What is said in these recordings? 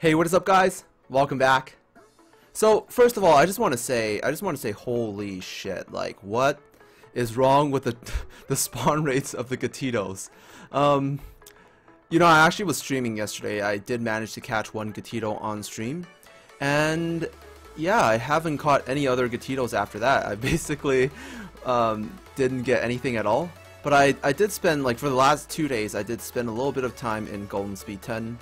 Hey, what is up, guys? Welcome back. So, first of all, I just want to say, holy shit! Like, what is wrong with the spawn rates of the GATITOs? You know, I actually was streaming yesterday. I did manage to catch one GATITO on stream, and yeah, I haven't caught any other GATITOs after that. I basically didn't get anything at all. But I did spend, like, for the last 2 days, I did spend a little bit of time in Golden Speed 10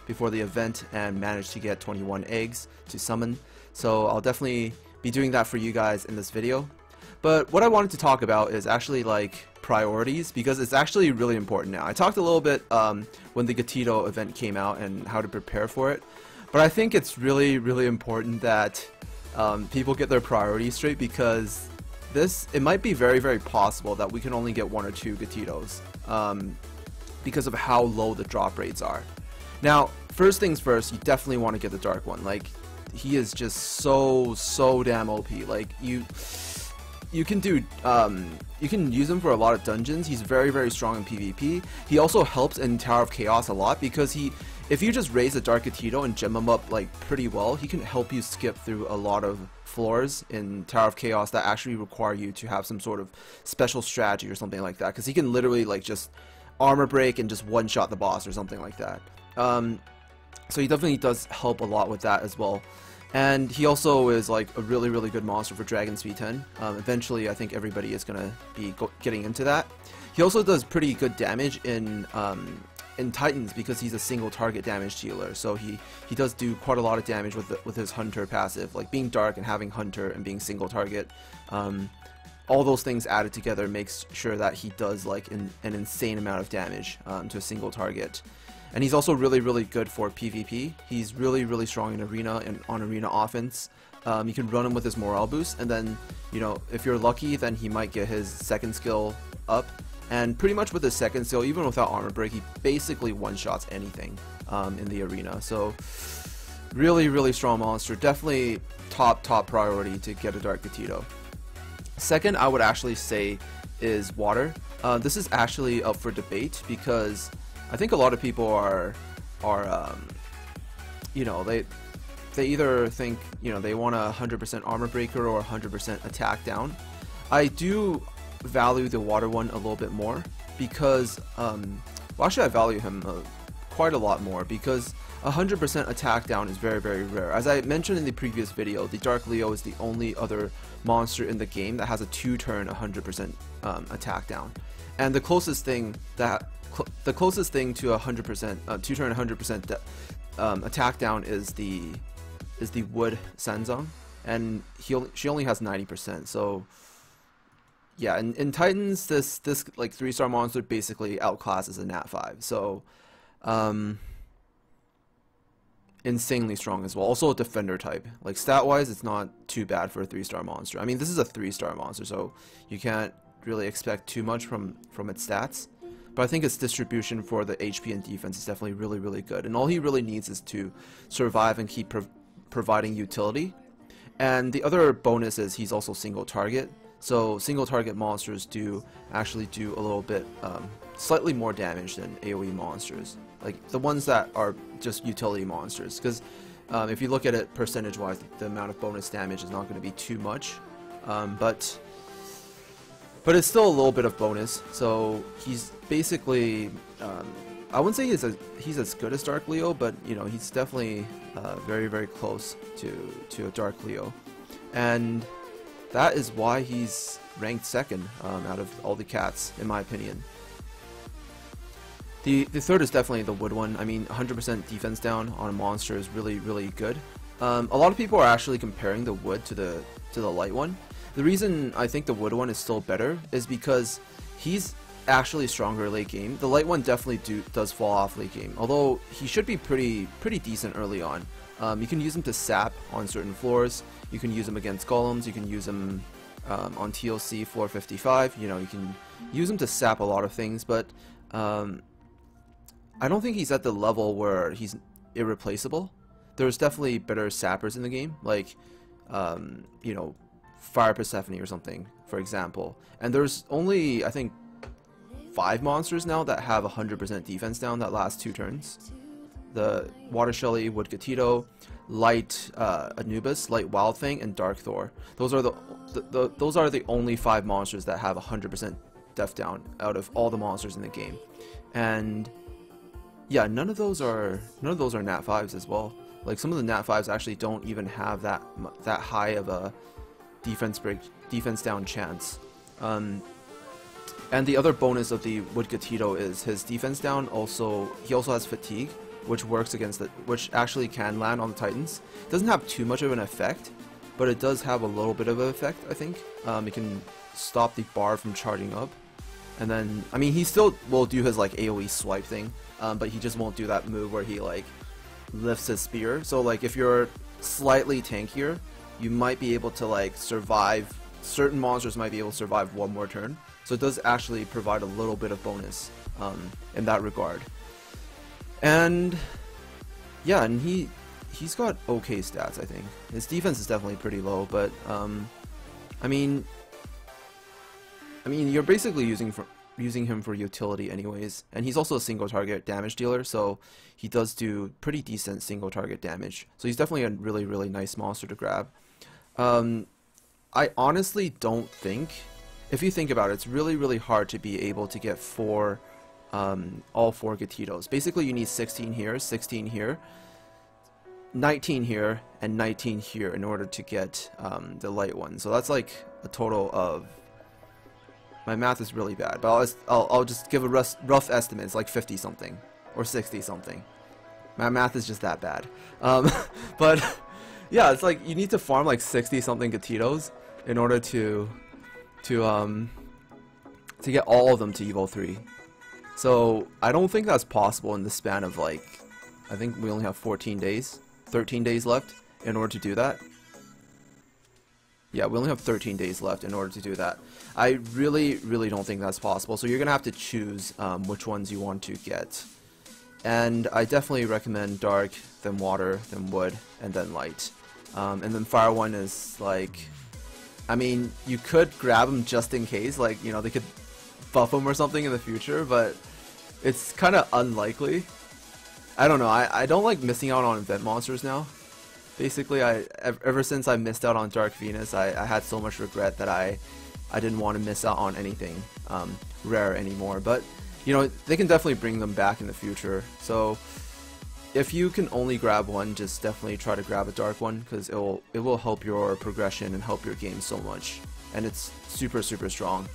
before the event and managed to get 21 eggs to summon. So I'll definitely be doing that for you guys in this video. But what I wanted to talk about is actually, like, priorities, because it's actually really important now. I talked a little bit when the GATITO event came out and how to prepare for it. But I think it's really, really important that people get their priorities straight, because it might be very, very possible that we can only get 1 or 2 GATITOs because of how low the drop rates are. Now, first things first, you definitely want to get the Dark one. Like, he is just so damn OP. Like, you can do you can use him for a lot of dungeons. He's very, very strong in PvP. He also helps in Tower of Chaos a lot, because if you just raise a Dark GATITO and gem him up like pretty well, he can help you skip through a lot of floors in Tower of Chaos that actually require you to have some sort of special strategy or something like that, because he can literally, like, just armor break and just one-shot the boss or something like that. So he definitely does help a lot with that as well. And he also is, like, a really, really good monster for Dragon Speed 10. Eventually, I think everybody is going to be getting into that. He also does pretty good damage in Titans, because he's a single target damage dealer. So he does do quite a lot of damage with his Hunter passive. Like, being Dark and having Hunter and being single target. All those things added together makes sure that he does, like, an insane amount of damage to a single target. And he's also really, really good for PvP. He's really, really strong in Arena and on Arena offense. You can run him with his morale boost, and then, you know, if you're lucky, then he might get his second skill up. And pretty much with his second skill, even without armor break, he basically one-shots anything in the arena. So really, really strong monster. Definitely top priority to get a Dark GATITO. Second, I would actually say is water. This is actually up for debate, because I think a lot of people are you know, they either think, you know, they want a 100% armor breaker or 100% attack down. I do value the water one a little bit more, because well, actually I value him quite a lot more, because 100% attack down is very, very rare. As I mentioned in the previous video, the Dark Leo is the only other monster in the game that has a 2-turn 100% attack down, and the closest thing to 100% 2-turn 100% attack down is the Wood Sanzong, and she only has 90%. So yeah, in Titans, this like 3-star monster basically outclasses a Nat 5. So insanely strong as well. Also a defender type. Like, stat wise, it's not too bad for a 3-star monster. I mean, this is a 3-star monster, so you can't really expect too much from its stats. But I think its distribution for the HP and defense is definitely really, really good. And all he really needs is to survive and keep providing utility. And the other bonus is he's also single target. So single target monsters do actually do a little bit, slightly more damage than AoE monsters. Like, the ones that are just utility monsters. Because if you look at it percentage-wise, the amount of bonus damage is not going to be too much. But it's still a little bit of bonus. So he's basically, I wouldn't say he's as good as Dark Leo, but, you know, he's definitely very, very close to a Dark Leo. And that is why he's ranked second out of all the cats, in my opinion. The third is definitely the Wood one. I mean, 100% defense down on a monster is really, really good. A lot of people are actually comparing the Wood to the Light one. The reason I think the Wood one is still better is because he's actually stronger late game. The Light one definitely does fall off late game, although he should be pretty decent early on. You can use him to sap on certain floors. You can use him against golems. You can use him on TLC floor 55. You know, you can use him to sap a lot of things, but I don't think he's at the level where he's irreplaceable. There's definitely better sappers in the game, like you know, Fire Persephone or something, for example. And there's only, I think, 5 monsters now that have 100% defense down that last 2 turns. the Water Shelly, Wood Gatito, Light Anubis, Light Wild Fang, and Dark Thor. Those are the only 5 monsters that have 100% def down out of all the monsters in the game. And yeah, none of those are nat 5s as well. Like, some of the nat 5s actually don't even have that high of a defense down chance. And the other bonus of the Wood Gatito is his defense down. He also has fatigue, which works against which actually can land on the Titans. It doesn't have too much of an effect, but it does have a little bit of an effect, I think. It can stop the bar from charging up. And then, I mean, he still will do his like AoE swipe thing, but he just won't do that move where he like lifts his spear. So like, if you're slightly tankier, you might be able to like survive. Certain monsters might be able to survive one more turn. So it does actually provide a little bit of bonus in that regard. And yeah, and he's got okay stats, I think. His defense is definitely pretty low, but I mean you're basically using him for utility anyways, and he's also a single target damage dealer, so he does do pretty decent single target damage. So he's definitely a really, really nice monster to grab. I honestly don't think, if you think about it, it's really, really hard to be able to get all 4 Gatitos. Basically, you need 16 here, 16 here, 19 here, and 19 here in order to get the light one. So that's like a total of, my math is really bad, but I'll just give a rough estimate. It's like 50 something or 60 something. My math is just that bad. But yeah, it's like you need to farm like 60 something Gatitos in order to get all of them to Evo 3. So I don't think that's possible in the span of like, I think we only have 13 days left in order to do that. Yeah, we only have 13 days left in order to do that. I really, really don't think that's possible. So you're gonna have to choose which ones you want to get. And I definitely recommend Dark, then Water, then Wood, and then Light. And then Fire one is like, I mean, you could grab them just in case, like, you know, they could buff them or something in the future, but it's kind of unlikely. I don't know, I don't like missing out on event monsters now. Basically, ever since I missed out on Dark Venus, I had so much regret that I didn't want to miss out on anything rare anymore. But, you know, they can definitely bring them back in the future. So if you can only grab one, just definitely try to grab a dark one, because it will help your progression and help your game so much. And it's super, super strong,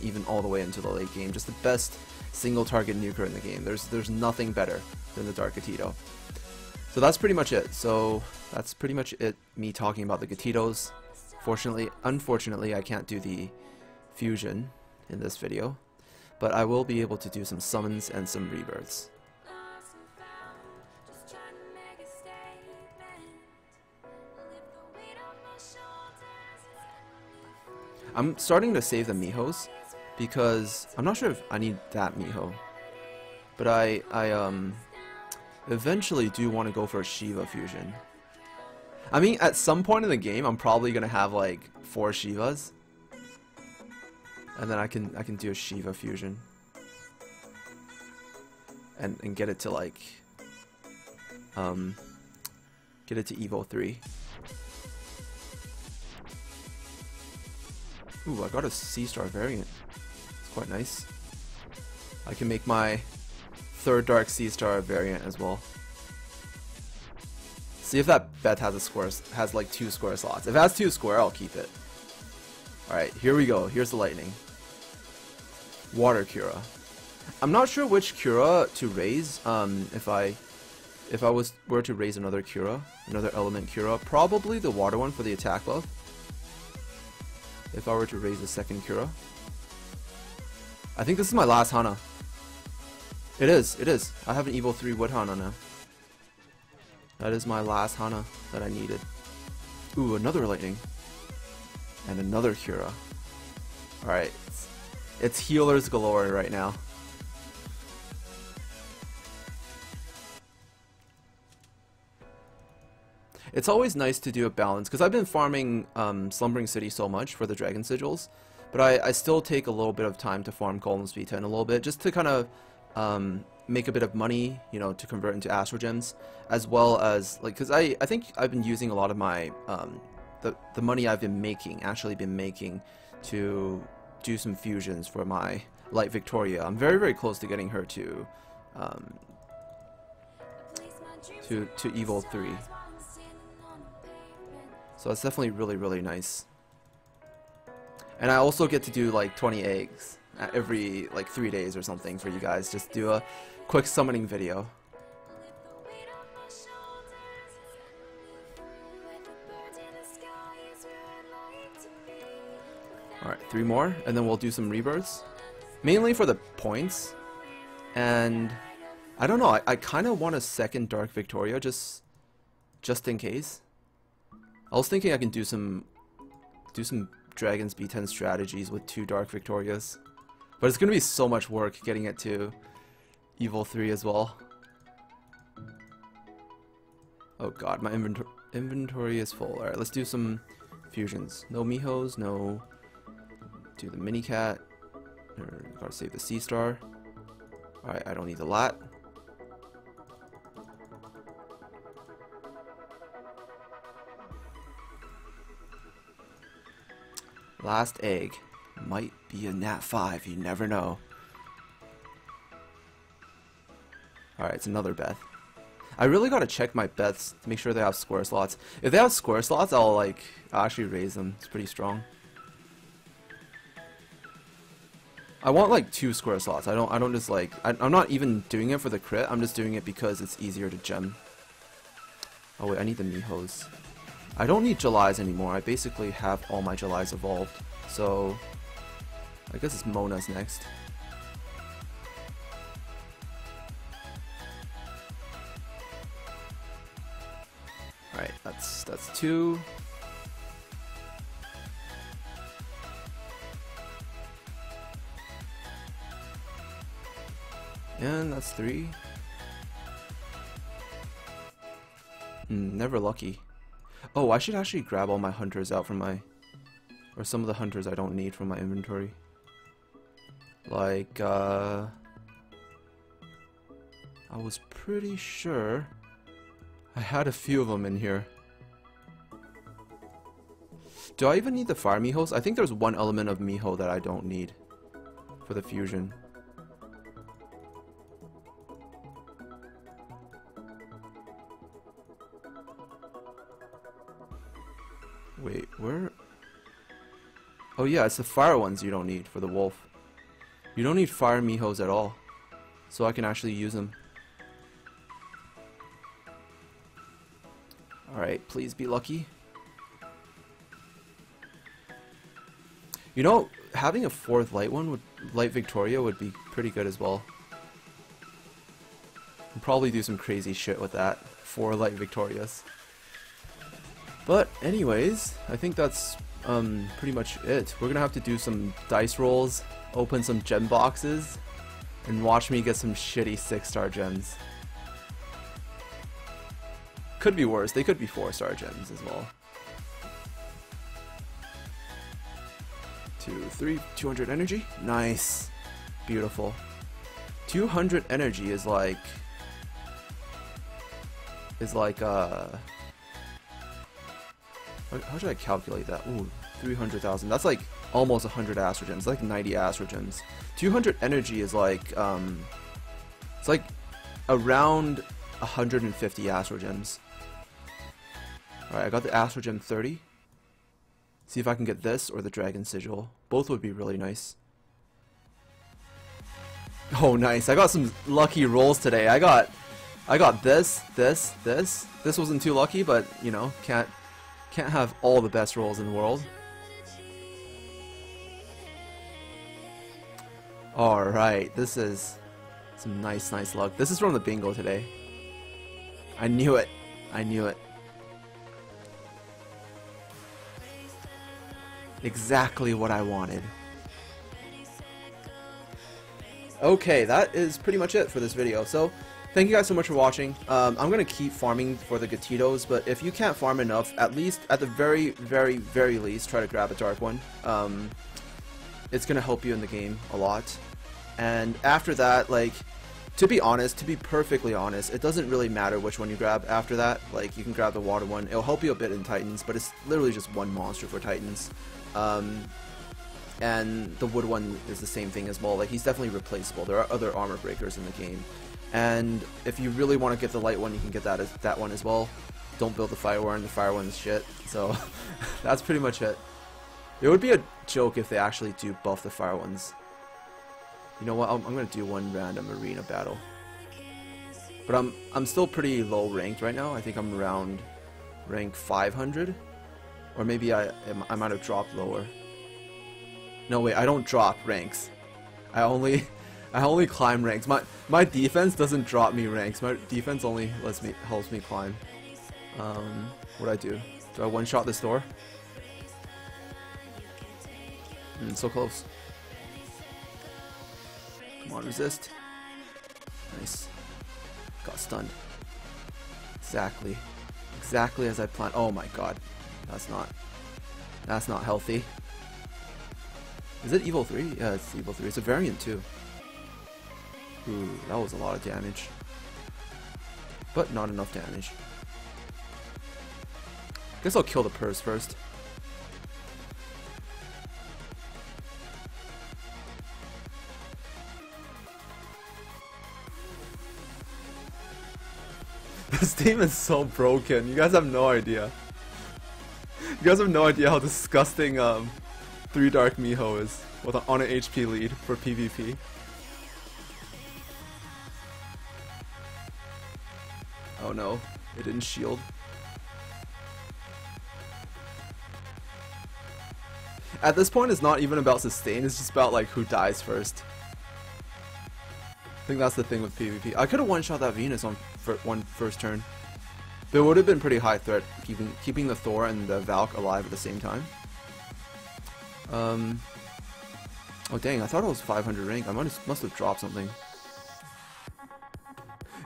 even all the way into the late game. Just the best single target nuker in the game. There's nothing better than the Dark Gatito. So that's pretty much it. So that's pretty much it, me talking about the Gatitos. Unfortunately, I can't do the fusion in this video, but I will be able to do some summons and some rebirths. I'm starting to save the Mihos because I'm not sure if I need that Miho, but I eventually do want to go for a Shiva fusion. I mean, at some point in the game, I'm probably gonna have like 4 Shivas, and then I can do a Shiva fusion and get it to like get it to Evo 3. Ooh, I got a C-Star variant. It's quite nice. I can make my 3rd Dark C-Star variant as well. See if that bet has like 2 square slots. If it has 2 square, I'll keep it. Alright, here we go. Here's the lightning. Water Cura. I'm not sure which Cura to raise. If I were to raise another Cura, another element Cura, probably the water one for the attack buff. If I were to raise a 2nd Cura. I think this is my last Hana. It is. I have an Evo 3 Wood Hana now. That is my last Hana that I needed. Ooh, another lightning. And another Cura. Alright. It's healers galore right now. It's always nice to do a balance, because I've been farming Slumbering City so much for the Dragon Sigils, but I still take a little bit of time to farm Golem's Vita in a little bit, just to kind of make a bit of money, you know, to convert into Astro Gems, as well as like, because I think I've been using a lot of my the money I've been making to do some fusions for my Light Victoria. I'm very close to getting her to Evo 3. So that's definitely really nice. And I also get to do like 20 eggs every like 3 days or something for you guys. Just do a quick summoning video. Alright, 3 more, and then we'll do some rebirths. Mainly for the points. And I don't know, I kind of want a second Dark Victoria just in case. I was thinking I can do some Dragons B10 strategies with 2 Dark Victorias. But it's going to be so much work getting it to Evo 3 as well. Oh god, my inventory is full. Alright, let's do some fusions. No Mihos, no... Do the Mini Cat. Gotta save the Sea Star. Alright, I don't need the Lat. Last egg. Might be a Nat 5, you never know. Alright, it's another Beth. I really gotta check my Beths to make sure they have square slots. If they have square slots, I'll actually raise them. It's pretty strong. I want like 2 square slots. I don't just like I'm not even doing it for the crit. I'm just doing it because it's easier to gem. Oh wait, I need the Mihos. I don't need Julys anymore. I basically have all my Julys evolved. So I guess it's Mona's next. Alright, that's 2. And that's 3. Never lucky. Oh, I should actually grab all my hunters out from my... Or some of the hunters I don't need from my inventory. Like, I was pretty sure I had a few of them in here. Do I even need the fire Mihos? I think there's one element of Miho that I don't need for the fusion. Wait, where? Oh yeah, it's the fire ones you don't need for the wolf. You don't need fire Mihos at all. So I can actually use them. Alright, please be lucky. You know, having a 4th light one, Light Victoria would be pretty good as well. I'll probably do some crazy shit with that. 4 Light Victorias. But anyways, I think that's pretty much it. We're gonna have to do some dice rolls, open some gem boxes, and watch me get some shitty 6-star gems. Could be worse. They could be 4-star gems as well. 2, 3, 200 energy. Nice. Beautiful. 200 energy is like how should I calculate that? Ooh, 300,000. That's like almost 100 Astro Gems. Like 90 Astro Gems. 200 energy is like it's like around 150 Astro Gems. Alright, I got the Astro Gem 30. See if I can get this or the Dragon Sigil. Both would be really nice. Oh, nice. I got some lucky rolls today. I got this. This wasn't too lucky, but you know, can't have all the best rolls in the world. Alright, this is some nice luck. This is from the bingo today. I knew it. I knew it. Exactly what I wanted. Okay, that is pretty much it for this video. So, thank you guys so much for watching. I'm going to keep farming for the Gatitos, but if you can't farm enough, at least, at the very least, try to grab a dark one. It's going to help you in the game a lot. And after that, like, to be honest, to be perfectly honest, it doesn't really matter which one you grab after that. Like, you can grab the water one. It'll help you a bit in Titans, but it's literally just one monster for Titans. And the wood one is the same thing as well. Like, he's definitely replaceable. There are other armor breakers in the game. And if you really want to get the light one, you can get that one as well. Don't build the fire one. The fire one is shit. So, that's pretty much it. It would be a joke if they actually do buff the fire ones. You know what? I'm gonna do one random arena battle. But I'm still pretty low ranked right now. I think I'm around rank 500, or maybe I might have dropped lower. No wait, I don't drop ranks. I only climb ranks. My defense doesn't drop me ranks. My defense only helps me climb. What do I do? Do I one shot this door? So close. Come on, resist. Nice. Got stunned. Exactly as I planned. Oh my god. That's not healthy. Is it Evil 3? Yeah, it's Evil 3. It's a variant too. Ooh, that was a lot of damage. But not enough damage. Guess I'll kill the purse first. This team is so broken. You guys have no idea. You guys have no idea how disgusting 3 Dark Miho is on an HP lead for PvP. Oh no, it didn't shield. At this point, it's not even about sustain. It's just about like who dies first. I think that's the thing with PvP. I could have one-shot that Venus on one first turn. But it would have been pretty high threat keeping the Thor and the Valk alive at the same time. Oh dang, I thought it was 500 rank. I must have dropped something.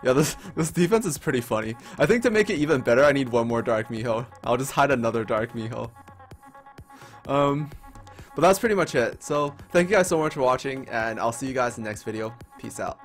Yeah, this defense is pretty funny. I think to make it even better, I need one more Dark Miho. I'll just hide another Dark Miho. But that's pretty much it. So, thank you guys so much for watching, and I'll see you guys in the next video. Peace out.